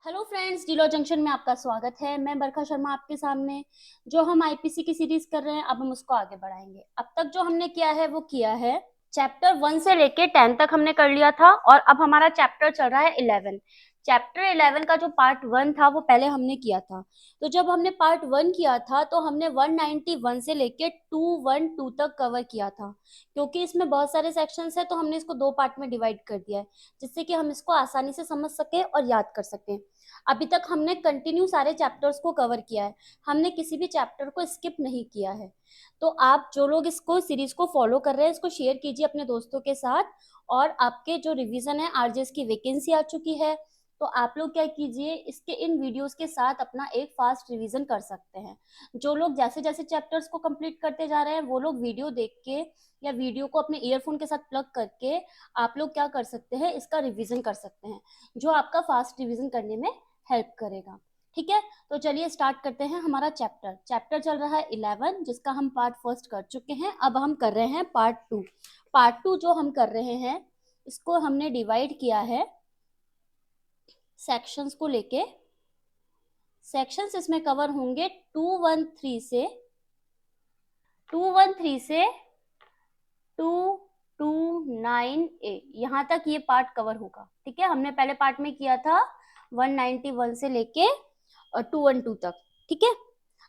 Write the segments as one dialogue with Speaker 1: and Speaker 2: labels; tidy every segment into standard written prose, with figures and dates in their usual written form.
Speaker 1: Hello friends, डिलो junction में आपका स्वागत है। मैं बरखा शर्मा आपके सामने। जो हम आईपीसी की सीरीज कर रहे हैं, अब हम उसको आगे बढ़ाएंगे। अब तक जो हमने किया है वो किया है। चैप्टर 1 से लेके 10 तक हमने कर लिया था और अब हमारा चैप्टर चल रहा है 11। चैप्टर 11 का जो पार्ट 1 था वो पहले हमने किया था। तो जब हमने पार्ट 1 किया था तो हमने 191 से लेके 212 तक कवर किया था। क्योंकि इसमें बहुत सारे सेक्शंस है तो हमने इसको दो पार्ट में डिवाइड कर दिया है, जिससे कि हम इसको आसानी से समझ सके और याद कर सकें। अभी तक हमने कंटिन्यू सारे चैप्टर्स को कवर किया है। हमने किसी भी चैप्टर को स्किप नहीं किया है। तो आप जो लोग इसको सीरीज को फॉलो कर रहे हैं, इसको शेयर कीजिए अपने दोस्तों के साथ। और आपके जो रिवीजन है, आरजेएस की वैकेंसी आ चुकी है, तो आप लोग क्या कीजिए, इसके इन वीडियोस के साथ अपना एक फास्ट रिवीजन कर सकते हैं। जो लोग जैसे जैसे चैप्टर्स को कंप्लीट करते जा रहे हैं, वो लोग वीडियो देख के या वीडियो को अपने ईयरफोन के साथ प्लग करके आप लोग क्या कर सकते हैं, इसका रिवीजन कर सकते हैं, जो आपका फास्ट रिवीजन करने में हेल्प करेगा। ठीक है, तो चलिए स्टार्ट करते हैं। हमारा चैप्टर चैप्टर चल रहा है 11, जिसका हम पार्ट फर्स्ट कर चुके हैं। अब हम कर रहे हैं पार्ट 2। पार्ट 2 जो हम कर रहे हैं, इसको हमने डिवाइड किया है सेक्शंस को लेके। सेक्शंस इसमें कवर होंगे 213 से 229A, यहाँ तक ये पार्ट कवर होगा। ठीक है, हमने पहले पार्ट में किया था 191 से लेके 212 तक। ठीक है,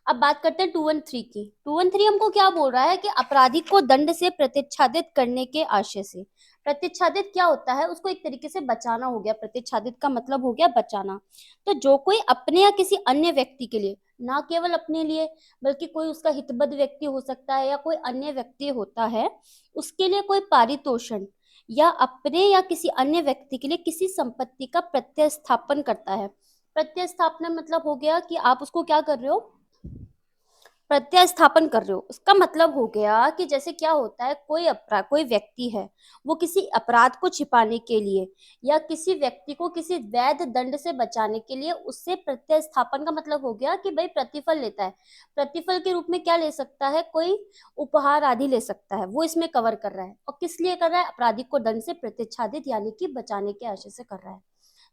Speaker 1: अब बात करते हैं 213 की। 213 हमको क्या बोल रहा है कि अपराधी को दंड से प्रतिच्छादित करने के आशय से। प्रतिच्छादित क्या होता है, उसको एक तरीके से बचाना हो गया। प्रतिच्छादित का मतलब हो गया बचाना। तो जो कोई अपने या किसी अन्य व्यक्ति के लिए, ना केवल अपने लिए बल्कि कोई उसका हितबद्ध व्यक्ति हो सकता है या कोई अन्य व्यक्ति होता है, उसके लिए कोई पारितोषण या अपने या किसी अन्य व्यक्ति के लिए किसी संपत्ति का प्रत्यस्थापन करता है। प्रत्यस्थापन मतलब हो गया कि आप उसको क्या कर रहे हो, प्रत्यस्थापन कर रहे हो। उसका मतलब हो गया कि जैसे क्या होता है, कोई अपराध, कोई व्यक्ति है, वो किसी अपराध को छिपाने के लिए या किसी व्यक्ति को किसी वैध दंड से बचाने के लिए उससे प्रत्यस्थापन का मतलब हो गया कि भाई प्रतिफल लेता है। प्रतिफल के रूप में क्या ले सकता है, कोई उपहार आदि ले सकता है। वो इसमें कवर कर रहा है। और किस लिए कर रहा है, अपराधी को दंड से प्रतिच्छादित यानी कि बचाने के आशय से कर रहा है।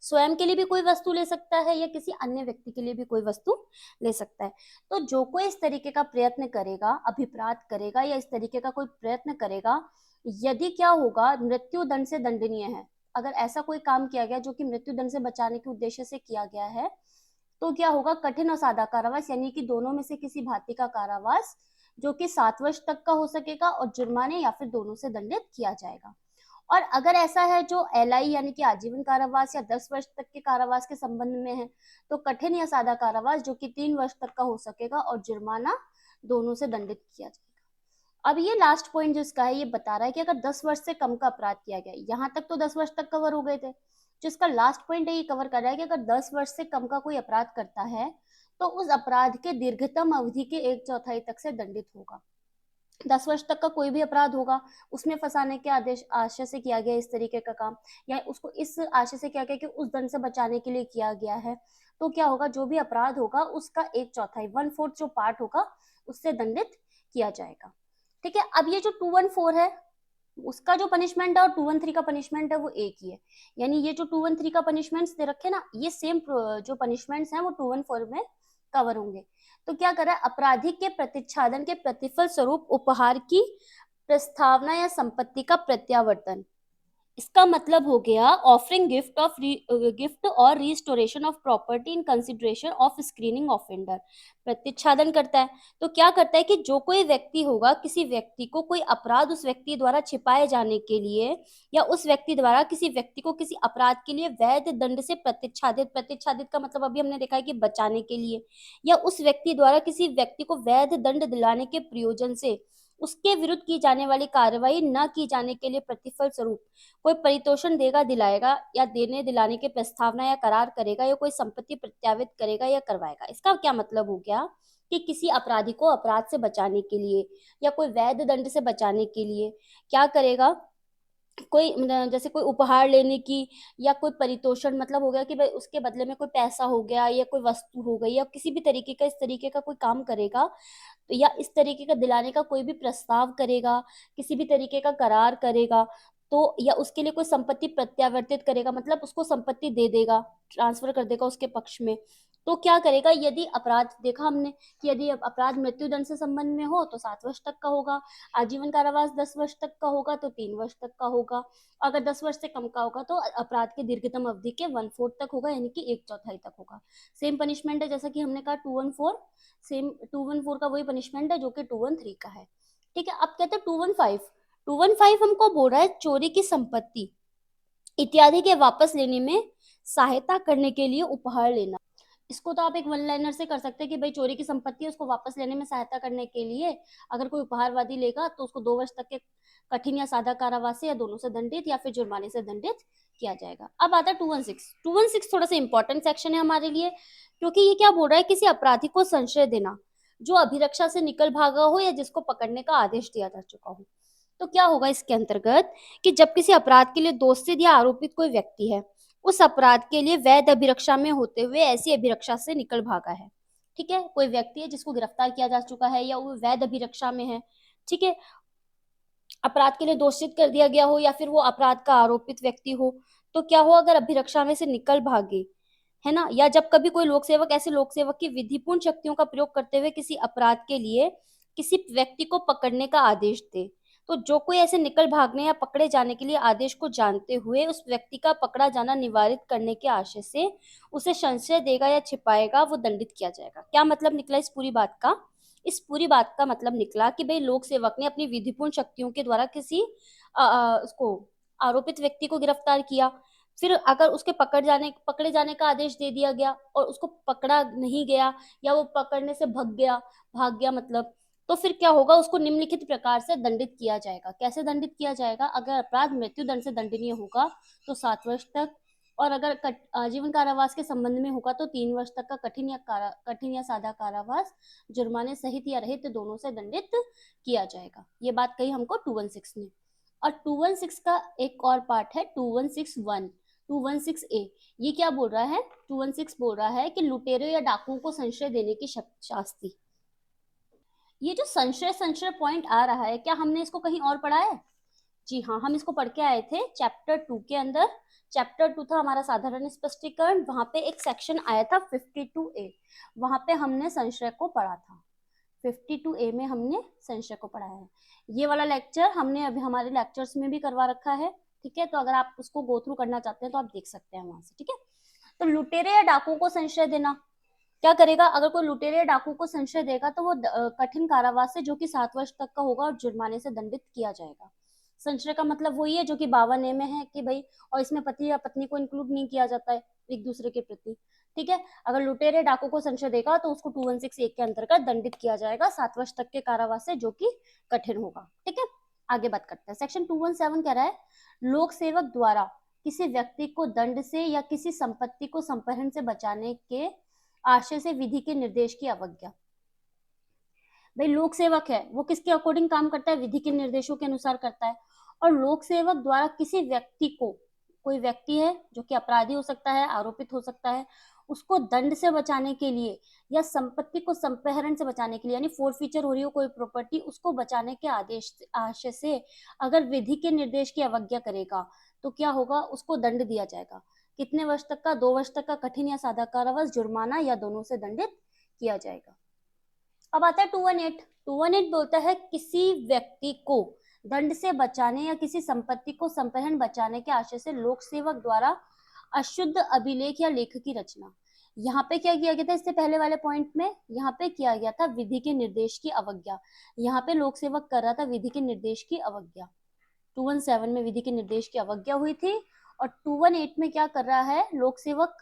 Speaker 1: स्वयं के लिए भी कोई वस्तु ले सकता है या किसी अन्य व्यक्ति के लिए भी कोई वस्तु ले सकता है। तो जो कोई इस तरीके का प्रयत्न करेगा, अभिप्राय करेगा या इस तरीके का कोई प्रयत्न करेगा, यदि क्या होगा, मृत्यु दंड से दंडनीय है। अगर ऐसा कोई काम किया गया जो कि मृत्यु दंड से बचाने के उद्देश्य से किया गया है, तो क्या होगा, कठिन और सादा कारावास यानी कि दोनों में से किसी भांति का कारावास, जो कि 7 वर्ष तक का हो सकेगा, और जुर्माने या फिर दोनों से दंडित किया जाएगा। और अगर ऐसा है जो एलआई यानी कि आजीवन कारावास या 10 वर्ष तक के कारावास के संबंध में है, तो कठिन या सादा कारावास जो कि 3 वर्ष तक का हो सकेगा और जुर्माना दोनों से दंडित किया जाएगा। अब ये लास्ट पॉइंट जिसका है, ये बता रहा है कि अगर 10 वर्ष से कम का अपराध किया गया, यहाँ तक तो 10 वर्ष तक कवर हो गए थे। जिसका लास्ट पॉइंट है, ये कवर कर रहा है कि अगर 10 वर्ष से कम का कोई अपराध करता है, तो उस अपराध के दीर्घतम अवधि के 1/4 तक से दंडित होगा। 10 वर्ष तक का कोई भी अपराध होगा, उसमें फंसाने के आदेश आशय से किया गया इस तरीके का काम, या उसको इस आशय से किया गया कि उस दंड से बचाने के लिए किया गया है, तो क्या होगा, जो भी अपराध होगा उसका 1/4 1/4 जो पार्ट होगा उससे दंडित किया जाएगा। ठीक है, अब ये जो 214 है, उसका जो पनिशमेंट है और 213 का पनिशमेंट है वो एक ही है। यानी ये जो 213 का पनिशमेंट दे रखे ना, ये सेम जो पनिशमेंट्स हैं वो 214 में कवर होंगे। तो क्या करा, अपराधी के प्रतिच्छादन के प्रतिफल स्वरूप उपहार की प्रस्तावना या संपत्ति का प्रत्यावर्तन। इसका मतलब हो गया ऑफरिंग गिफ्ट और restoration of property in consideration of screening offender. प्रतिच्छादन करता है तो क्या करता है कि जो कोई व्यक्ति होगा, किसी व्यक्ति को कोई अपराध उस व्यक्ति द्वारा छिपाए जाने के लिए या उस व्यक्ति द्वारा किसी व्यक्ति को किसी अपराध के लिए वैध दंड से प्रतिच्छादित, प्रतिच्छादित का मतलब अभी हमने देखा है कि बचाने के लिए, या उस व्यक्ति द्वारा किसी व्यक्ति को वैध दंड दिलाने के प्रयोजन से उसके विरुद्ध की जाने वाली कार्रवाई न की जाने के लिए प्रतिफल स्वरूप कोई परितोषण देगा, दिलाएगा या देने दिलाने की प्रस्तावना या करार करेगा या कोई संपत्ति प्रत्यावित करेगा या करवाएगा। इसका क्या मतलब हो गया कि किसी अपराधी को अपराध से बचाने के लिए या कोई वैध दंड से बचाने के लिए क्या करेगा, कोई जैसे कोई उपहार लेने की या कोई परितोषण, मतलब हो गया कि भाई उसके बदले में कोई पैसा हो गया या कोई वस्तु हो गई या किसी भी तरीके का, इस तरीके का कोई काम करेगा, या इस तरीके का दिलाने का कोई भी प्रस्ताव करेगा, किसी भी तरीके का करार करेगा, तो या उसके लिए कोई संपत्ति प्रत्यावर्तित करेगा, मतलब उसको संपत्ति दे देगा, ट्रांसफर कर देगा उसके पक्ष में। तो क्या करेगा, यदि अपराध देखा हमने कि यदि अपराध मृत्युदंड से संबंध में हो तो 7 वर्ष तक का होगा, आजीवन कारावास 10 वर्ष तक का होगा तो 3 वर्ष तक का होगा, अगर 10 वर्ष से कम का होगा तो अपराध की दीर्घतम अवधि के 1/4 तक होगा, यानी कि 1/4 तक होगा। सेम पनिशमेंट है जैसा कि हमने कहा 214, सेम 214 का वही पनिशमेंट है जो कि 213 का है। ठीक है, अब कहते हैं 215 हमको बोल रहा है चोरी की संपत्ति इत्यादि के वापस लेने में सहायता करने के लिए उपहार लेना। इसको तो आप एक वन लाइनर से कर सकते हैं कि भाई चोरी की संपत्ति है उसको वापस लेने में सहायता करने के लिए अगर कोई उपहारवादी लेगा तो उसको 2 वर्ष तक के कठिन या सादा कारावास से या दोनों से दंडित या फिर जुर्माने से दंडित किया जाएगा। अब आता है 216 थोड़ा सा इंपॉर्टेंट सेक्शन है हमारे लिए, क्योंकि ये क्या बोल रहा है, किसी अपराधी को संशय देना जो अभिरक्षा से निकल भागा हो या जिसको पकड़ने का आदेश दिया जा चुका हो। तो क्या होगा इसके अंतर्गत कि जब किसी अपराध के लिए दोषी या आरोपित कोई व्यक्ति है, उस अपराध के लिए वैध अभिरक्षा में होते हुए ऐसी अभिरक्षा से निकल भागा है। ठीक है, कोई व्यक्ति है जिसको गिरफ्तार किया जा चुका है या वो वैध अभिरक्षा में है, ठीक है, अपराध के लिए दोषित कर दिया गया हो या फिर वो अपराध का आरोपित व्यक्ति हो, तो क्या हो, अगर अभिरक्षा में से निकल भागे, है ना, या जब कभी कोई लोक सेवक ऐसे लोक सेवक की विधिपूर्ण शक्तियों का प्रयोग करते हुए किसी अपराध के लिए किसी व्यक्ति को पकड़ने का आदेश दे, तो जो कोई ऐसे निकल भागने या पकड़े जाने के लिए आदेश को जानते हुए उस व्यक्ति का पकड़ा जाना निवारित करने के आशय से उसे संशय देगा या छिपाएगा, वो दंडित किया जाएगा। क्या मतलब निकला इस पूरी बात का? इस पूरी बात का मतलब निकला कि भाई लोक सेवक ने अपनी विधिपूर्ण शक्तियों के द्वारा किसी उसको आरोपित व्यक्ति को गिरफ्तार किया, फिर अगर उसके पकड़े जाने का आदेश दे दिया गया और उसको पकड़ा नहीं गया या वो पकड़ने से भाग गया मतलब, तो फिर क्या होगा, उसको निम्नलिखित प्रकार से दंडित किया जाएगा। कैसे दंडित किया जाएगा? अगर अपराध मृत्यु दंड से दंडनीय होगा तो 7 वर्ष तक, और अगर आजीवन कारावास के संबंध में होगा तो 3 वर्ष तक का कठिन या सादा कारावास जुर्माने सहित या रहित दोनों से दंडित किया जाएगा। ये बात कही हमको 216 ने। और 216 का एक और पार्ट है 216 ए। ये क्या बोल रहा है? 216 बोल रहा है कि लुटेरों या डाकुओं को संशय देने की शास्ति। ये जो संशय पॉइंट आ रहा है, क्या हमने इसको कहीं और पढ़ा है? जी हाँ, हम इसको पढ़ के आए थे चैप्टर 2 के अंदर। चैप्टर 2 था हमारा साधारण स्पष्टीकरण, वहां पे एक सेक्शन आया था 52A, वहां पे हमने संशय को पढ़ा था। 52A में हमने संशय को पढ़ा है। ये वाला लेक्चर हमने अभी हमारे लेक्चर्स में भी करवा रखा है, ठीक है, तो अगर आप उसको गो थ्रू करना चाहते हैं तो आप देख सकते हैं वहां से, ठीक है। तो लुटेरे या डाकू को संशय देना, क्या करेगा, अगर कोई लुटेरे या डाकू को संशय देगा तो वो कठिन कारावास से जो कि 7 वर्ष तक का होगा और जुर्माने से दंडित किया जाएगा। संशय का मतलब वही है जो कि 52A में है कि भाई, और इसमें पति या पत्नी को इंक्लूड नहीं किया जाता है एक दूसरे के प्रति, ठीक है। अगर लुटेरे डाकू को संशय देगा तो उसको 216 के अंतर्गत दंडित किया जाएगा 7 वर्ष तक के कारावास से, जो कि कठिन होगा, ठीक है। आगे बात करते हैं। सेक्शन 217 कह रहा है लोक सेवक द्वारा किसी व्यक्ति को दंड से या किसी संपत्ति को संपहरण से बचाने के आशय से विधि के निर्देश की अवज्ञा। भाई लोक सेवक है, वो किसके अकॉर्डिंग काम करता है? विधि के निर्देशों के अनुसार करता है। और लोक सेवक द्वारा किसी व्यक्ति को, कोई व्यक्ति है जो कि अपराधी हो सकता है, आरोपित हो सकता है, उसको दंड से बचाने के लिए या संपत्ति को संपहरण से बचाने के लिए, यानी फोरफीचर हो रही हो कोई प्रॉपर्टी, उसको बचाने के आशय से अगर विधि के निर्देश की अवज्ञा करेगा तो क्या होगा, उसको दंड दिया जाएगा। कितने वर्ष तक का? 2 वर्ष तक का कठिन या सादा कारावास, जुर्माना या दोनों से दंडित किया जाएगा। अब आता है 218 बोलता है किसी व्यक्ति को दंड से बचाने या किसी संपत्ति को संपहरण बचाने के आशय से लोक सेवक द्वारा अशुद्ध अभिलेख या लेख की रचना। यहाँ पे क्या किया गया था? इससे पहले वाले पॉइंट में यहाँ पे किया गया था विधि के निर्देश की अवज्ञा, यहाँ पे लोक सेवक कर रहा था विधि के निर्देश की अवज्ञा। 217 में विधि के निर्देश की अवज्ञा हुई थी और 218 में क्या कर रहा है? लोक सेवक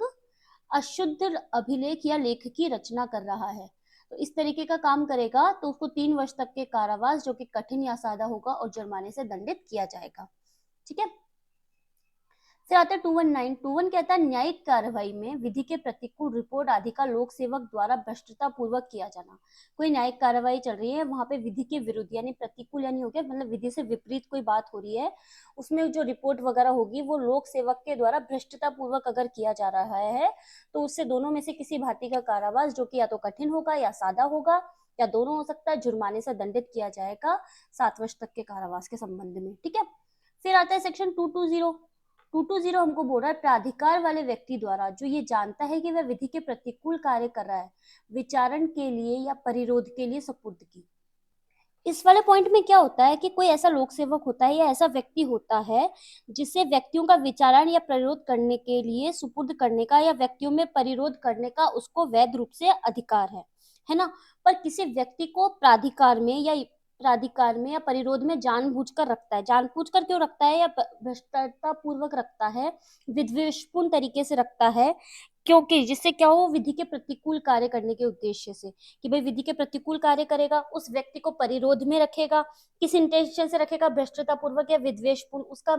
Speaker 1: अशुद्ध अभिलेख या लेख की रचना कर रहा है। तो इस तरीके का काम करेगा तो उसको 3 वर्ष तक के कारावास, जो कि कठिन या सादा होगा, और जुर्माने से दंडित किया जाएगा, ठीक है। फिर आता है 219 कहता है न्यायिक कार्रवाई में विधि के प्रतिकूल रिपोर्ट आदि का लोक सेवक द्वारा भ्रष्टता पूर्वक किया जाना। कोई न्यायिक कार्रवाई चल रही है, वहां पे विधि के विरुद्ध यानी प्रतिकूल यानी हो गया मतलब विधि से विपरीत कोई बात हो रही है, उसमें जो रिपोर्ट वगैरह होगी वो लोक सेवक के द्वारा भ्रष्टता पूर्वक अगर किया जा रहा है तो उससे दोनों में से किसी भांति का कारावास, जो कि या तो कठिन होगा या सादा होगा या दोनों हो सकता है, जुर्माने से दंडित किया जाएगा 7 वर्ष तक के कारावास के संबंध में, ठीक है। फिर आता है सेक्शन 220। 220 हमको बोल रहा है प्राधिकार वाले व्यक्ति द्वारा जो ये जानता है कि वह विधि के प्रतिकूल कार्य कर रहा है, विचारण के लिए या परिरोध के लिए सुपुर्द की। इस वाले पॉइंट में क्या होता है कि कोई ऐसा लोक सेवक होता है या ऐसा व्यक्ति होता है जिसे व्यक्तियों का विचारण या प्रतिरोध करने के लिए सुपुर्द करने का या व्यक्तियों में परिरोध करने का उसको वैध रूप से अधिकार है ना। पर किसी व्यक्ति को प्राधिकार में या परिरोध में जानबूझकर रखता है। जानबूझकर क्यों रखता है या भ्रष्टता पूर्वक रखता है, विद्वेषपूर्ण तरीके से रखता है, क्योंकि जिससे क्या हो, विधि के प्रतिकूल कार्य करने के उद्देश्य से, कि भाई विधि के प्रतिकूल कार्य करेगा, उस व्यक्ति को परिरोध में रखेगा, किस इंटेंशन से रखेगा, भ्रष्टता पूर्वक या विद्वेषपूर्ण, उसका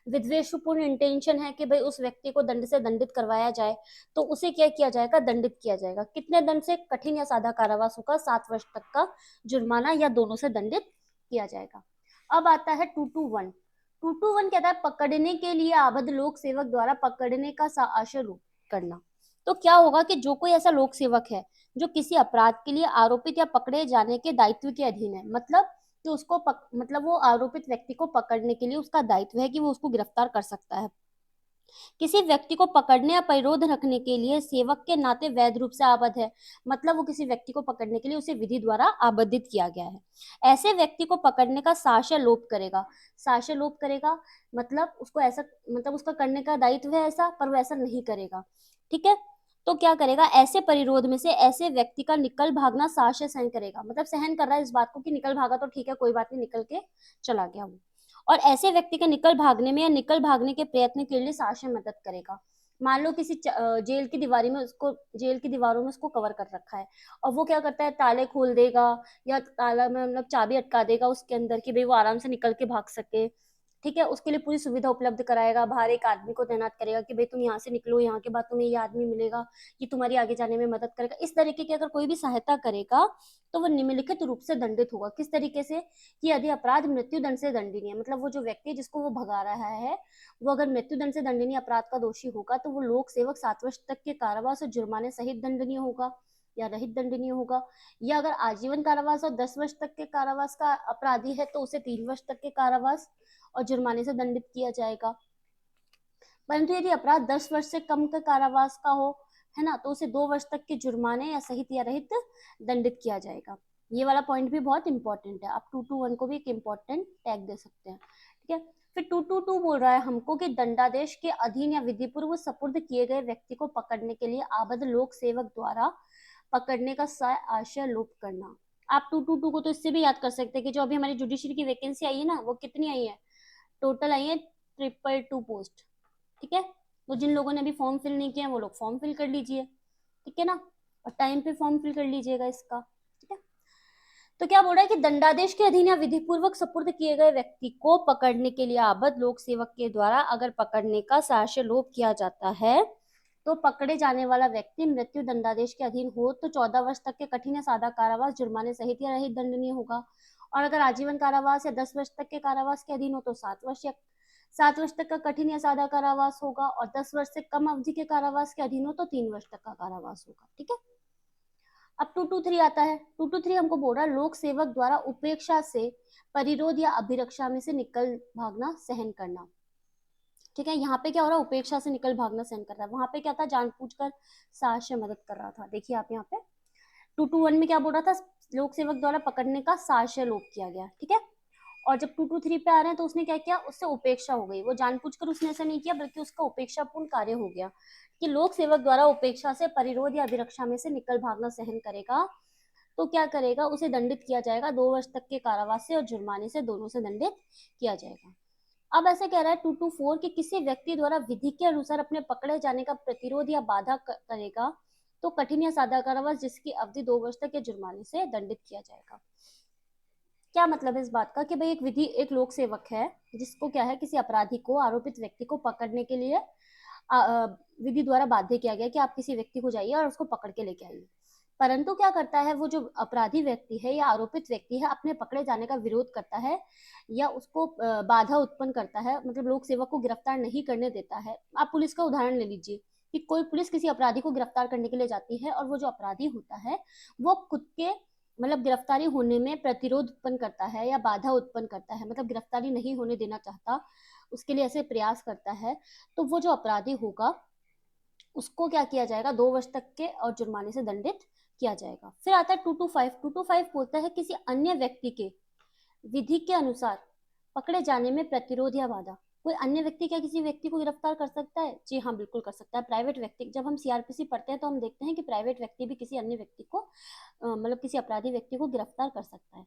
Speaker 1: विद्वेषपूर्ण इंटेंशन है कि भाई उस व्यक्ति को दंड से दंडित करवाया जाए, तो उसे क्या किया जाएगा, दंडित किया जाएगा। कितने दंड से? कठिन या सादा कारावास होगा, 7 वर्ष तक का जुर्माना या दोनों से दंडित किया जाएगा। अब आता है 221। 221 कहता है पकड़ने के लिए आबद्ध लोक सेवक द्वारा पकड़ने का आशय रूप करना। तो क्या होगा कि जो कोई ऐसा लोक सेवक है जो किसी अपराध के लिए आरोपित या पकड़े जाने के दायित्व के अधीन है, मतलब कि उसको मतलब वो आरोपित व्यक्ति को पकड़ने के लिए उसका दायित्व है कि वो उसको गिरफ्तार कर सकता है, किसी व्यक्ति को पकड़ने या परिरोध रखने के लिए सेवक के नाते वैध रूप से आबद्ध है, मतलब वो किसी व्यक्ति को पकड़ने के लिए उसे विधि द्वारा आबद्धित किया गया है, ऐसे व्यक्ति को पकड़ने का साक्ष्य लोप करेगा। साक्ष्य लोप करेगा मतलब उसको ऐसा, मतलब उसका करने का दायित्व है ऐसा, पर वो ऐसा नहीं करेगा। ठीक है, तो क्या करेगा, ऐसे परिरोध में से ऐसे व्यक्ति का निकल भागना साक्ष्य सहन करेगा, मतलब सहन कर रहा है इस बात को कि निकल भागा तो ठीक है, कोई बात नहीं, निकल के चला गया वो, और ऐसे व्यक्ति के निकल भागने में या निकल भागने के प्रयत्न के लिए शासन मदद करेगा। मान लो किसी जेल की दीवारी में उसको, जेल की दीवारों में उसको कवर कर रखा है, और वो क्या करता है, ताले खोल देगा या ताला में मतलब चाबी अटका देगा उसके अंदर कि भाई वो आराम से निकल के भाग सके। ठीक है, उसके लिए पूरी सुविधा उपलब्ध कराएगा, बाहर एक आदमी को तैनात करेगा कि भाई तुम यहाँ से निकलो, यहाँ के बाद तुम्हें ये आदमी मिलेगा, ये तुम्हारी आगे जाने में मदद करेगा। इस तरीके की अगर कोई भी सहायता करेगा तो वो निम्नलिखित रूप से दंडित होगा। किस तरीके से? कि यदि अपराध मृत्यु दंड से दंडनीय है, मतलब वो जो व्यक्ति जिसको वो भगा रहा है वो अगर मृत्यु दंड से दंडनीय अपराध का दोषी होगा तो वो लोक सेवक 7 वर्ष तक के कारावास और जुर्माने सहित दंडनीय होगा या रहित दंडनीय होगा, या अगर आजीवन कारावास और 10 वर्ष तक के कारावास का अपराधी है तो उसे 3 वर्ष तक के कारावास और जुर्माने से दंडित किया जाएगा। परंतु यदि अपराध 10 वर्ष से कम के कारावास का हो, है ना, तो उसे 2 वर्ष तक के जुर्माने या सहित या रहित दंडित किया जाएगा। ये वाला पॉइंट भी बहुत इंपॉर्टेंट है, आप 221 को भी एक इंपॉर्टेंट टैग दे सकते हैं। ठीक है, फिर 222 बोल रहा है हमको कि दंडादेश के अधीन या विधिपूर्व सपुर्द किए गए व्यक्ति को पकड़ने के लिए आबद्ध लोक सेवक द्वारा पकड़ने का आशय लोप करना। आप 222 को तो इससे भी याद कर सकते हैं कि जो अभी हमारी जुडिशरी की वैकेंसी आई है ना, वो कितनी आई है, टोटल आई है 222 पोस्ट। ठीक है, तो जिन लोगों ने अभी फॉर्म फिल नहीं किया वो लोग फॉर्म फिल कर लीजिए, ठीक है ना, और टाइम पे फॉर्म फिल कर लीजिएगा इसका। ठीक है, तो क्या बोल रहा है कि दंडादेश के अधीन या विधि पूर्वक सुपुर्द किए गए व्यक्ति को पकड़ने के लिए आबद्ध लोक सेवक के द्वारा अगर पकड़ने का साक्ष्य लोप किया जाता है तो पकड़े जाने वाला व्यक्ति मृत्यु दंडादेश के अधीन हो तो 14 वर्ष तक के कठिन या सादा कारावास, जुर्माने सहित या रहित दंडनीय होगा, और अगर आजीवन कारावास या 10 वर्ष तक के कारावास के अधीन हो तो 7 वर्ष या 7 वर्ष तक का कठिन या सादा कारावास होगा, और 10 वर्ष से कम अवधि के कारावास के अधीन हो तो 3 वर्ष तक का कारावास होगा। ठीक है, अब 223 आता है। 223 हमको बोल रहा है लोक सेवक द्वारा उपेक्षा से परिरोध या अभिरक्षा में से निकल भागना सहन करना। ठीक है, यहाँ पे क्या हो रहा है, उपेक्षा से निकल भागना सहन कर रहा है, वहां पे क्या था, जानबूझकर साक्ष्य मदद कर रहा था। देखिए आप यहाँ पे 221 में क्या बोल रहा था, लोक सेवक द्वारा पकड़ने का साक्ष्य लोप किया गया। ठीक है, और जब 223 पे आ रहे हैं तो उसने क्या किया, उससे उपेक्षा हो गई, वो जानबूझकर उसने ऐसा नहीं किया बल्कि उसका उपेक्षापूर्ण कार्य हो गया कि लोक सेवक द्वारा उपेक्षा से परिरोध या अभिरक्षा में से निकल भागना सहन करेगा तो क्या करेगा, उसे दंडित किया जाएगा, 2 वर्ष तक के कारावास से और जुर्माने से, दोनों से दंडित किया जाएगा। अब ऐसे कह रहा है 224 कि किसी व्यक्ति द्वारा विधि के अनुसार अपने पकड़े जाने का प्रतिरोध या बाधा करेगा तो कठिन या सादा कारावास जिसकी अवधि 2 वर्ष तक के जुर्माने से दंडित किया जाएगा। क्या मतलब है इस बात का कि भाई एक विधि, एक लोक सेवक है जिसको क्या है, किसी अपराधी को, आरोपित व्यक्ति को पकड़ने के लिए विधि द्वारा बाध्य किया गया कि आप किसी व्यक्ति को जाइए और उसको पकड़ के लेके आइए, परंतु क्या करता है, वो जो अपराधी व्यक्ति है या आरोपित व्यक्ति है अपने पकड़े जाने का विरोध करता है या उसको बाधा उत्पन्न करता है, मतलब लोक सेवक को गिरफ्तार नहीं करने देता है। आप पुलिस का उदाहरण ले लीजिए कि कोई पुलिस किसी अपराधी को गिरफ्तार करने के लिए जाती है और वो जो अपराधी होता है वो खुद के मतलब गिरफ्तारी होने में प्रतिरोध उत्पन्न करता है या बाधा उत्पन्न करता है, मतलब गिरफ्तारी नहीं होने देना चाहता, उसके लिए ऐसे प्रयास करता है, तो वो जो अपराधी होगा उसको क्या किया जाएगा, 2 वर्ष तक के और जुर्माने से दंडित किया जाएगा। फिर आता है 225। 225 बोलता है किसी अन्य व्यक्ति के विधि के अनुसार पकड़े जाने में प्रतिरोध या बाधा। कोई अन्य व्यक्ति क्या किसी व्यक्ति को गिरफ्तार कर सकता है? जी हाँ, बिल्कुल कर सकता है। प्राइवेट व्यक्ति, जब हम सीआरपीसी पढ़ते हैं तो हम देखते हैं कि प्राइवेट व्यक्ति भी किसी अन्य व्यक्ति को मतलब किसी अपराधी व्यक्ति को गिरफ्तार कर सकता है।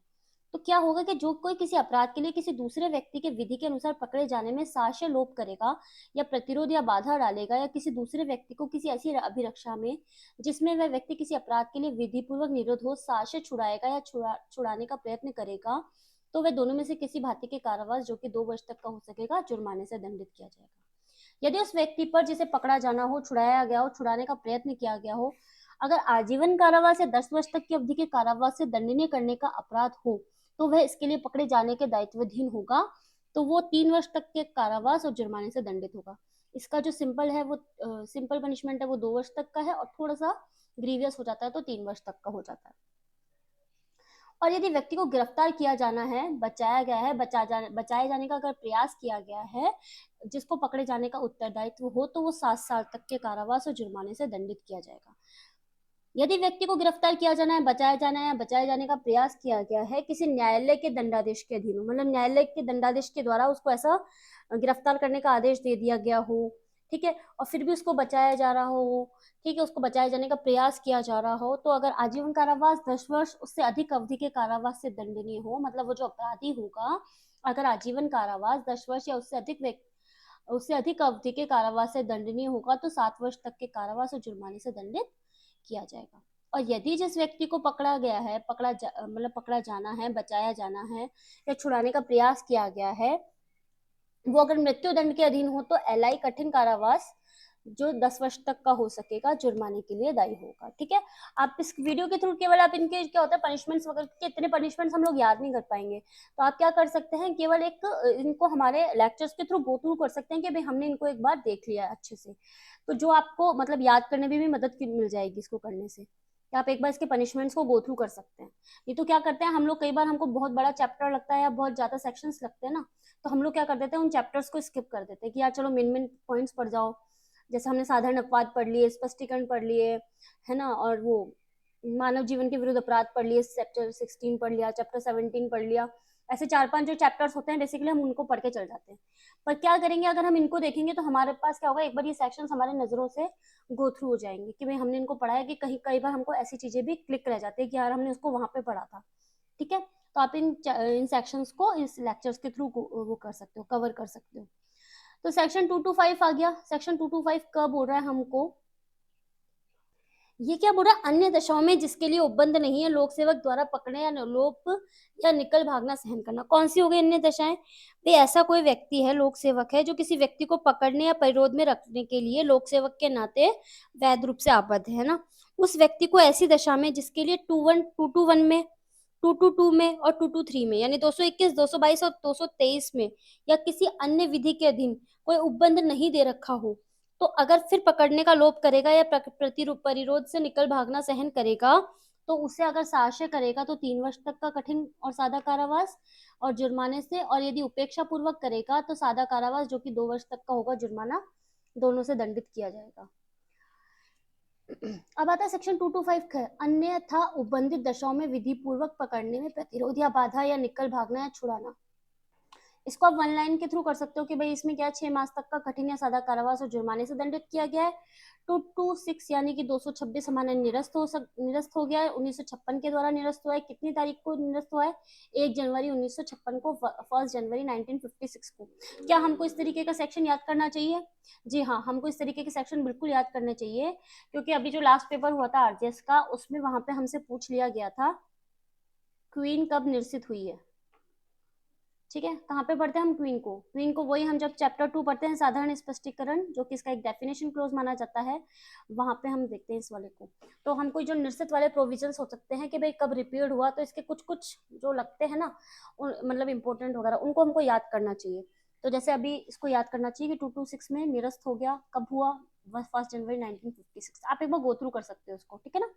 Speaker 1: तो क्या होगा कि जो कोई किसी अपराध के लिए किसी दूसरे व्यक्ति के विधि के अनुसार पकड़े जाने में साक्ष्य लोप करेगा या प्रतिरोध या बाधा डालेगा या किसी दूसरे व्यक्ति को किसी ऐसी अभिरक्षा में जिसमें वह व्यक्ति किसी अपराध के लिए विधि पूर्वक निरोध हो साक्ष्य छुड़ाएगा या छुड़ाने का प्रयत्न करेगा, तो वह दोनों में से किसी भांति के कारावास जो कि 2 वर्ष तक का हो सकेगा, जुर्माने से दंडित किया जाएगा। यदि उस व्यक्ति पर जिसे पकड़ा जाना हो, छुड़ाया गया हो, छुड़ाने का प्रयत्न किया गया हो, अगर आजीवन कारावास या 10 वर्ष तक की अवधि के कारावास से दंडनीय करने का अपराध हो, तो वह इसके लिए पकड़े जाने के दायित्वाधीन होगा, तो वो 3 वर्ष तक के कारावास और जुर्माने से दंडित होगा। इसका जो सिंपल है वो सिंपल पनिशमेंट है वो 2 वर्ष तक का है, और थोड़ा सा ग्रीवियस हो जाता है तो 3 वर्ष तक का हो जाता है। और यदि व्यक्ति को गिरफ्तार किया जाना है, बचाया गया है, बचाए जाने का अगर प्रयास किया गया है, जिसको पकड़े जाने का उत्तरदायित्व हो, तो वो 7 साल तक के कारावास और जुर्माने से दंडित किया जाएगा। यदि व्यक्ति को गिरफ्तार किया जाना है, बचाया जाना है, बचाए जाने का प्रयास किया गया है किसी न्यायालय के दंडादेश के अधीन हो, मतलब न्यायालय के दंडादेश के द्वारा उसको ऐसा गिरफ्तार करने का आदेश दे दिया गया हो, ठीक है, और फिर भी उसको बचाया जा रहा हो, ठीक है, उसको बचाए जाने का प्रयास किया जा रहा हो, तो अगर आजीवन कारावास, 10 वर्ष, उससे अधिक अवधि के कारावास से दंडनीय हो, मतलब वो जो अपराधी होगा अगर आजीवन कारावास, 10 वर्ष या उससे अधिक अवधि के कारावास से दंडनीय होगा, तो 7 वर्ष तक के कारावास और जुर्माने से दंडित किया जाएगा। और यदि जिस व्यक्ति को पकड़ा गया है, मतलब पकड़ा जाना है, बचाया जाना है या छुड़ाने का प्रयास किया गया है, वो अगर मृत्यु दंड के अधीन हो, तो एलआई कठिन कारावास जो 10 वर्ष तक का हो सकेगा, जुर्माने के लिए दायी होगा। ठीक है, आप इस वीडियो के थ्रू केवल आप इनके क्या होता है पनिशमेंट्स वगैरह के, इतने पनिशमेंट्स हम लोग याद नहीं कर पाएंगे, तो आप क्या कर सकते हैं, केवल एक इनको हमारे लेक्चर्स के थ्रू गो थ्रू कर सकते हैं कि भाई हमने इनको एक बार देख लिया अच्छे से, तो जो आपको मतलब याद करने में भी मदद मिल जाएगी इसको करने से, कि आप एक बार इसके पनिशमेंट्स को गो थ्रू कर सकते हैं। नहीं तो क्या करते हैं हम लोग, कई बार हमको बहुत बड़ा चैप्टर लगता है या बहुत ज्यादा सेक्शंस लगते हैं ना, तो हम लोग क्या कर देते हैं, उन चैप्टर्स को स्किप कर देते हैं कि यार चलो मेन मेन पॉइंट्स पढ़ जाओ। जैसे हमने साधारण अपवाद पढ़ लिए, स्पष्टीकरण पढ़ लिए, है ना, और वो मानव जीवन के विरुद्ध अपराध पढ़ लिए, चैप्टर 16 पढ़ लिया, चैप्टर 17 पढ़ लिया, ऐसे 4-5 जो चैप्टर्स होते हैं बेसिकली हम उनको पढ़ के चल जाते हैं। पर क्या करेंगे, अगर हम इनको देखेंगे तो हमारे पास क्या होगा, एक बार ये सेक्शंस हमारे नजरों से गो थ्रू हो जाएंगे कि भाई हमने इनको पढ़ा है, कि कहीं कई बार हमको ऐसी चीजें भी क्लिक रह जाती है कि यार हमने उसको वहां पे पढ़ा था। ठीक है, तो आप इन सेक्शंस को इस लेक्चर्स के थ्रू वो कर सकते हो, कवर कर सकते हो। तो सेक्शन 225 आ गया। सेक्शन 225 कब बोल रहा है हमको, ये क्या बोल रहा है, अन्य दशाओं में जिसके लिए उपबंध नहीं है लोक सेवक द्वारा पकड़ने या लोप या निकल भागना सहन करना। कौन सी हो गई अन्य दशाएं, भाई ऐसा कोई व्यक्ति है, लोक सेवक है, जो किसी व्यक्ति को पकड़ने या परिरोध में रखने के लिए लोक सेवक के नाते वैध रूप से आबद्ध है ना, उस व्यक्ति को ऐसी दशा में जिसके लिए 221 में, 222 में और 223 में, यानी 221, 222 और 223 में या किसी अन्य विधि के अधीन कोई उपबंध नहीं दे रखा हो, तो अगर फिर पकड़ने का लोभ करेगा या परिरोध से निकल भागना सहन करेगा, तो उसे अगर साक्ष्य करेगा तो 3 वर्ष तक का कठिन और सादा कारावास और जुर्माने से, और यदि उपेक्षा पूर्वक करेगा तो सादा कारावास जो कि 2 वर्ष तक का होगा, जुर्माना, दोनों से दंडित किया जाएगा। अब आता है सेक्शन 225 का, अन्यथा उपबंधित दशाओं में विधि पूर्वक पकड़ने में प्रतिरोध या बाधा या निकल भागना या छुड़ाना। इसको आप वन लाइन के थ्रू कर सकते हो कि भाई इसमें क्या 6 मास तक का कठिन या सादा कारावास और जुर्माने से दंडित किया गया है। 226 यानी कि 226 हमारे निरस्त हो गया है, 1956 के द्वारा निरस्त हुआ है। कितनी तारीख को निरस्त हुआ है, 1 जनवरी 1956 को, 1 जनवरी 1956 को। क्या हमको इस तरीके का सेक्शन याद करना चाहिए? जी हाँ, हमको इस तरीके के सेक्शन बिल्कुल याद करने चाहिए, क्योंकि अभी जो लास्ट पेपर हुआ था आरजेएस का, उसमें वहां पे हमसे पूछ लिया गया था क्वीन कब निरसित हुई है। ठीक है, कहाँ पे पढ़ते हैं हम क्वीन को, वही हम जब चैप्टर 2 पढ़ते हैं साधारण स्पष्टीकरण, जो कि इसका एक डेफिनेशन क्लोज माना जाता है, वहां पे हम देखते हैं इस वाले को। तो हमको जो निश्चित वाले प्रोविजंस हो सकते हैं कि भाई कब रिपीट हुआ, तो इसके कुछ कुछ जो लगते हैं ना, मतलब इंपॉर्टेंट वगैरह, उनको हमको याद करना चाहिए। तो जैसे अभी इसको याद करना चाहिए कि 226 में निरस्त हो गया, कब हुआ, 1 जनवरी 1956। आप एक बार गो थ्रू कर सकते हो उसको, ठीक है ना।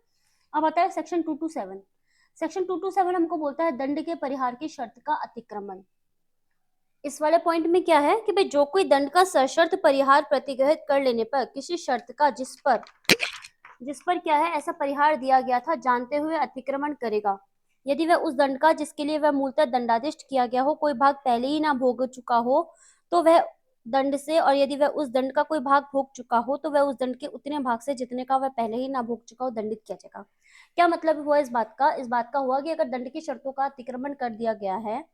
Speaker 1: अब आता है सेक्शन 227। सेक्शन 227 हमको बोलता है दंड के परिहार की शर्त का अतिक्रमण। इस वाले पॉइंट में क्या है कि भाई जो कोई दंड का सशर्त परिहार प्रतिग्रहित कर लेने पर किसी शर्त का जिस पर क्या है ऐसा परिहार दिया गया था जानते हुए अतिक्रमण करेगा, यदि वह उस दंड का जिसके लिए वह मूलतः दंडादिष्ट किया गया हो कोई भाग पहले ही ना भोग चुका हो तो वह दंड से, और यदि वह उस दंड का कोई भाग भोग चुका हो तो वह उस दंड के उतने भाग से जितने का वह पहले ही ना भोग चुका हो दंडित किया जाएगा। क्या मतलब हुआ इस बात का हुआ कि अगर दंड की शर्तों का अतिक्रमण कर दिया गया है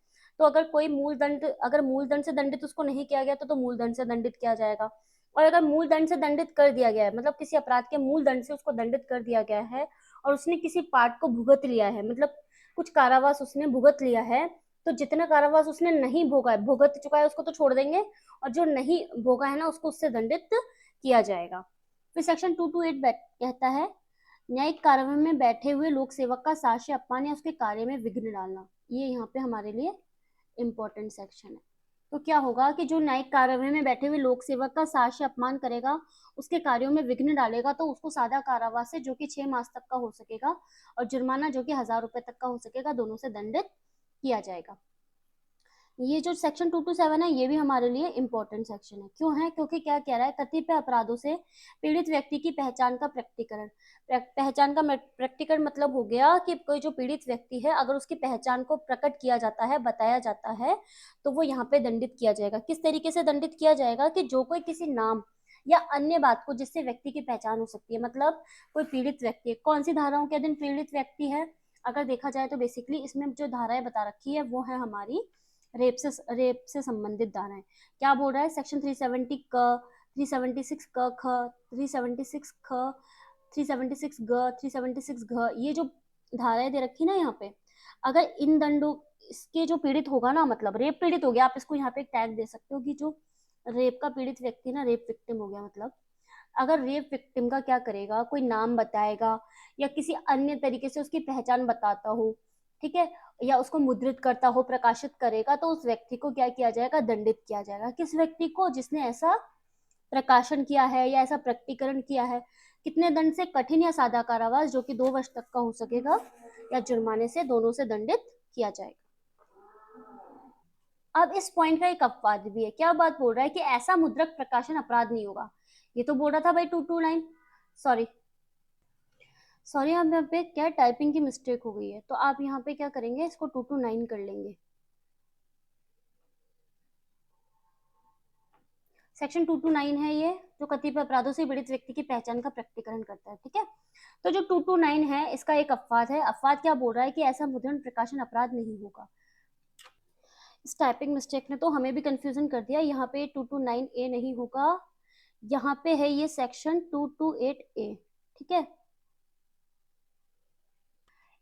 Speaker 1: तो अगर मूल दंड से दंडित उसको नहीं किया गया तो मूल दंड से दंडित किया जाएगा। और अगर मूल दंड से दंडित कर दिया गया है मतलब किसी अपराध के मूल दंड से उसको दंडित कर दिया गया है और उसने किसी पार्ट को भुगत लिया है, मतलब कुछ कारावास उसने भुगत लिया है, तो जितना कारावास उसने नहीं भोगा है भुगत चुका है उसको तो छोड़ देंगे, और जो नहीं भोगा है ना उसको उससे दंडित किया जाएगा। फिर सेक्शन 228 कहता है न्यायिक कार्रवाई में बैठे हुए लोक सेवक का साक्ष्य अपमान या उसके कार्य में विघ्न डालना, ये यहाँ पे हमारे लिए इम्पोर्टेंट सेक्शन है। तो क्या होगा कि जो न्यायिक कार्यवाही में बैठे हुए लोक सेवक का साक्ष्य अपमान करेगा, उसके कार्यों में विघ्न डालेगा, तो उसको सादा कारावास है जो कि 6 मास तक का हो सकेगा और जुर्माना जो कि 1,000 रुपए तक का हो सकेगा, दोनों से दंडित किया जाएगा। ये जो सेक्शन 227 है ये भी हमारे लिए इम्पोर्टेंट सेक्शन है। क्यों है? क्योंकि क्या कह रहा है, कतिपय अपराधों से पीड़ित व्यक्ति की पहचान का प्रकटीकरण। पहचान का प्रकटीकरण मतलब हो गया कि कोई जो पीड़ित व्यक्ति है अगर उसकी पहचान को प्रकट किया जाता है, बताया जाता है, तो वो यहाँ पे दंडित किया जाएगा। किस तरीके से दंडित किया जाएगा कि जो कोई किसी नाम या अन्य बात को जिससे व्यक्ति की पहचान हो सकती है, मतलब कोई पीड़ित व्यक्ति कौन सी धाराओं के अधीन पीड़ित व्यक्ति है, अगर देखा जाए तो बेसिकली इसमें जो धाराएं बता रखी है वो है हमारी रेप से संबंधित धाराएं। क्या बोल रहा है? सेक्शन 370 क, 376 क ख, 376 ख, 376 ग, 376 घ, ये जो धाराएं दे रखी ना यहाँ पे, अगर इन दंडों इसके जो पीड़ित होगा ना, मतलब रेप पीड़ित हो गया, आप इसको यहाँ पे एक टैग दे सकते हो कि जो रेप का पीड़ित व्यक्ति ना रेप विक्टिम हो गया, मतलब अगर रेप विक्टिम का क्या करेगा, कोई नाम बताएगा या किसी अन्य तरीके से उसकी पहचान बताता हो, ठीक है, या उसको मुद्रित करता हो, प्रकाशित करेगा, तो उस व्यक्ति को क्या किया जाएगा? दंडित किया जाएगा। किस व्यक्ति को? जिसने ऐसा प्रकाशन किया है या ऐसा प्रकटीकरण किया है। कितने दंड से? कठिन या सादा कारावास जो कि 2 वर्ष तक का हो सकेगा, या जुर्माने से, दोनों से दंडित किया जाएगा। अब इस पॉइंट का एक अपवाद भी है। क्या बात बोल रहा है कि ऐसा मुद्रक प्रकाशन अपराध नहीं होगा। ये तो बोल रहा था भाई 229, सॉरी सॉरी यहाँ पे क्या टाइपिंग की मिस्टेक हो गई है, तो आप यहाँ पे क्या करेंगे, इसको 229 कर लेंगे। सेक्शन 229 है ये, जो कतिपय अपराधों से पीड़ित व्यक्ति की पहचान का प्रकटीकरण करता है, ठीक है। तो जो 229 है इसका एक अपवाद है। अपवाद क्या बोल रहा है कि ऐसा मुद्रण प्रकाशन अपराध नहीं होगा। इस टाइपिंग मिस्टेक ने तो हमें भी कंफ्यूजन कर दिया। यहाँ पे 229 ए नहीं होगा, यहाँ पे है ये सेक्शन 228 ए, ठीक है।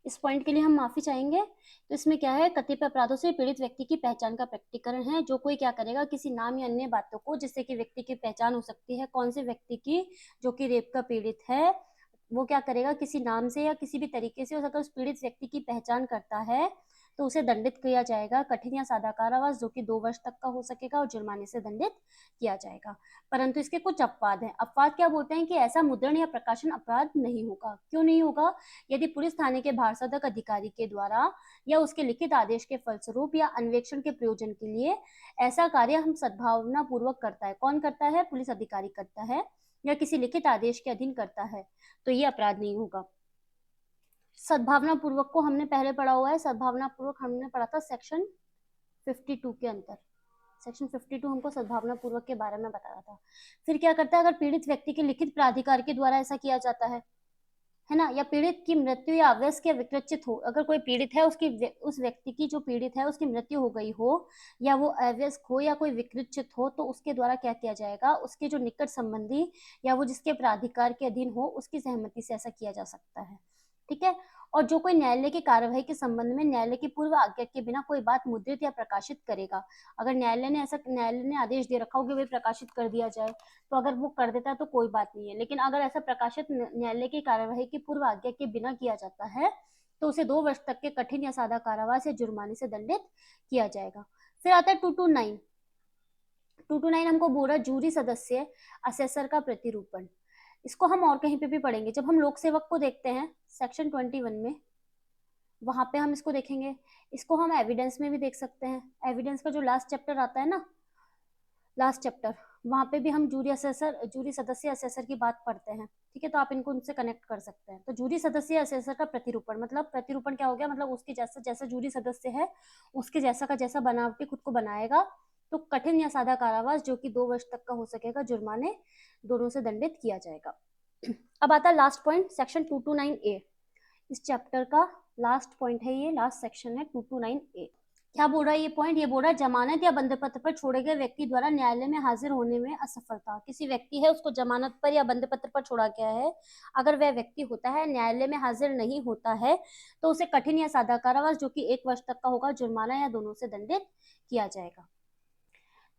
Speaker 1: इस पॉइंट के लिए हम माफी चाहेंगे। तो इसमें क्या है, कतिपय अपराधों से पीड़ित व्यक्ति की पहचान का प्रकटीकरण है। जो कोई क्या करेगा, किसी नाम या अन्य बातों को जिससे कि व्यक्ति की पहचान हो सकती है, कौन से व्यक्ति की? जो कि रेप का पीड़ित है, वो क्या करेगा, किसी नाम से या किसी भी तरीके से अगर उस पीड़ित व्यक्ति की पहचान करता है तो उसे दंडित किया जाएगा, कठिन या सादा कारावास जो कि 2 वर्ष तक का हो सकेगा, और जुर्माने से दंडित किया जाएगा। परंतु इसके कुछ अपवाद हैं। अपवाद क्या बोलते हैं कि ऐसा मुद्रण या प्रकाशन अपराध नहीं होगा। क्यों नहीं होगा? यदि पुलिस थाने के भारसदक अधिकारी के द्वारा या उसके लिखित आदेश के फलस्वरूप या अन्वेषण के प्रयोजन के लिए ऐसा कार्य हम सद्भावना पूर्वक करता है। कौन करता है? पुलिस अधिकारी करता है, या किसी लिखित आदेश के अधीन करता है, तो ये अपराध नहीं होगा। सद्भावना पूर्वक को हमने पहले पढ़ा हुआ है। सद्भावना पूर्वक हमने पढ़ा था सेक्शन 52 के अंदर। सेक्शन 52 हमको सद्भावना पूर्वक के बारे में बता रहा था। फिर क्या करता है, अगर पीड़ित व्यक्ति के लिखित प्राधिकार के द्वारा ऐसा किया जाता है ना, या पीड़ित की मृत्यु या अवयस्क या विकृचित हो, अगर कोई पीड़ित है उस व्यक्ति की जो पीड़ित है उसकी मृत्यु हो गई हो, या वो अवयस्क हो या कोई विकृचित हो, तो उसके द्वारा क्या किया जाएगा, उसके जो निकट संबंधी या वो जिसके प्राधिकार के अधीन हो उसकी सहमति से ऐसा किया जा सकता है, ठीक है। और जो कोई न्यायालय की कार्यवाही के संबंध में न्यायालय की पूर्व आज्ञा के बिना कोई बात मुद्रित या प्रकाशित करेगा, अगर न्यायालय ने आदेश दे रखा हो कि भाई प्रकाशित कर दिया जाए, तो अगर वो कर देता है तो कोई बात नहीं है। लेकिन अगर ऐसा प्रकाशित न्यायालय की कार्यवाही की पूर्व आज्ञा के बिना किया जाता है तो उसे 2 वर्ष तक के कठिन या सादा कारावास या जुर्माने से दंडित किया जाएगा। फिर आता है 229। 229 हमको बोल रहा है जूरी सदस्य असेसर का प्रतिरूपण। इसको हम और कहीं पे भी पढ़ेंगे। जब हम लोक सेवक को देखते हैं सेक्शन 21 में, वहां पे हम इसको देखेंगे। इसको हम एविडेंस में भी देख सकते हैं। एविडेंस का जो लास्ट चैप्टर आता है ना, लास्ट चैप्टर, वहां पे भी हम जूरी असेसर, जूरी सदस्य असेसर की बात पढ़ते हैं। ठीक है, तो आप इनको उनसे कनेक्ट कर सकते हैं। तो जूरी सदस्य असेसर का प्रतिरूपण, मतलब प्रतिरूपण क्या हो गया, मतलब उसके जैसा जैसा जूरी सदस्य है उसके जैसा का जैसा बनावटी खुद को बनाएगा तो कठिन या सादा कारावास जो कि 2 वर्ष तक का हो सकेगा, जुर्माने दोनों से दंडित किया जाएगा। अब आता है लास्ट पॉइंट, सेक्शन 229A। इस चैप्टर का लास्ट पॉइंट है ये, लास्ट सेक्शन है 229A। क्या बोल रहा है ये पॉइंट, ये बोल रहा है जमानत या बंद पत्र पर छोड़े गए व्यक्ति द्वारा न्यायालय में हाजिर होने में असफलता। किसी व्यक्ति है, उसको जमानत पर या बंद पत्र पर छोड़ा गया है, अगर वह व्यक्ति होता है न्यायालय में हाजिर नहीं होता है तो उसे कठिन या सादा कारावास जो कि 1 वर्ष तक का होगा, जुर्माना या दोनों से दंडित किया जाएगा।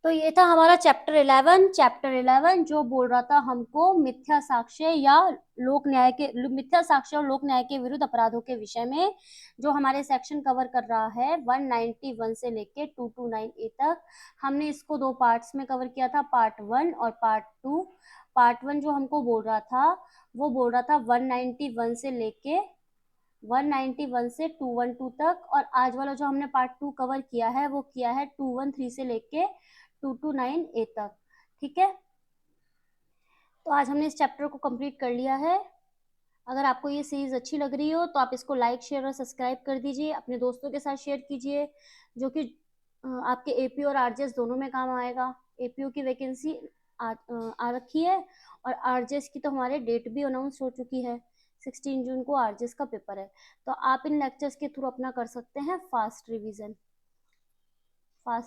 Speaker 1: तो ये था हमारा चैप्टर 11 जो बोल रहा था हमको मिथ्या साक्ष्य या लोक न्याय के, मिथ्या साक्ष्य और लोक न्याय के विरुद्ध अपराधों के विषय में, जो हमारे सेक्शन कवर कर रहा है 191 से लेके 229A तक। हमने इसको 2 पार्ट्स में कवर किया था, पार्ट 1 और पार्ट 2। पार्ट 1 जो हमको बोल रहा था वो बोल रहा था 191 से लेके 191 से 212 तक, और आज वाला जो हमने पार्ट 2 कवर किया है वो किया है 213 से लेके 229A तक। ठीक है, तो आज हमने इस चैप्टर को कंप्लीट कर लिया है। अगर आपको ये सीरीज अच्छी लग रही हो तो आप इसको लाइक, शेयर और सब्सक्राइब कर दीजिए, अपने दोस्तों के साथ शेयर कीजिए, जो कि आपके एपीओ और आरजेएस दोनों में काम आएगा। एपीओ की वैकेंसी आ रखी है और आरजेएस की तो हमारे डेट भी अनाउंस हो चुकी है, 16 जून को आरजेएस का पेपर है। तो आप इन लेक्चर्स के थ्रू अपना कर सकते हैं फास्ट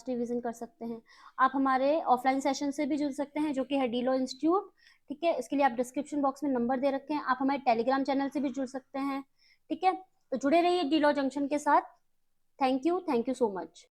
Speaker 1: रिवीजन कर सकते हैं। आप हमारे ऑफलाइन सेशन से भी जुड़ सकते हैं जो कि है डीलो इंस्टीट्यूट। ठीक है, इसके लिए आप डिस्क्रिप्शन बॉक्स में नंबर दे रखे हैं। आप हमारे टेलीग्राम चैनल से भी जुड़ सकते हैं। ठीक है, तो जुड़े रहिए डीलो जंक्शन के साथ। Thank you so much.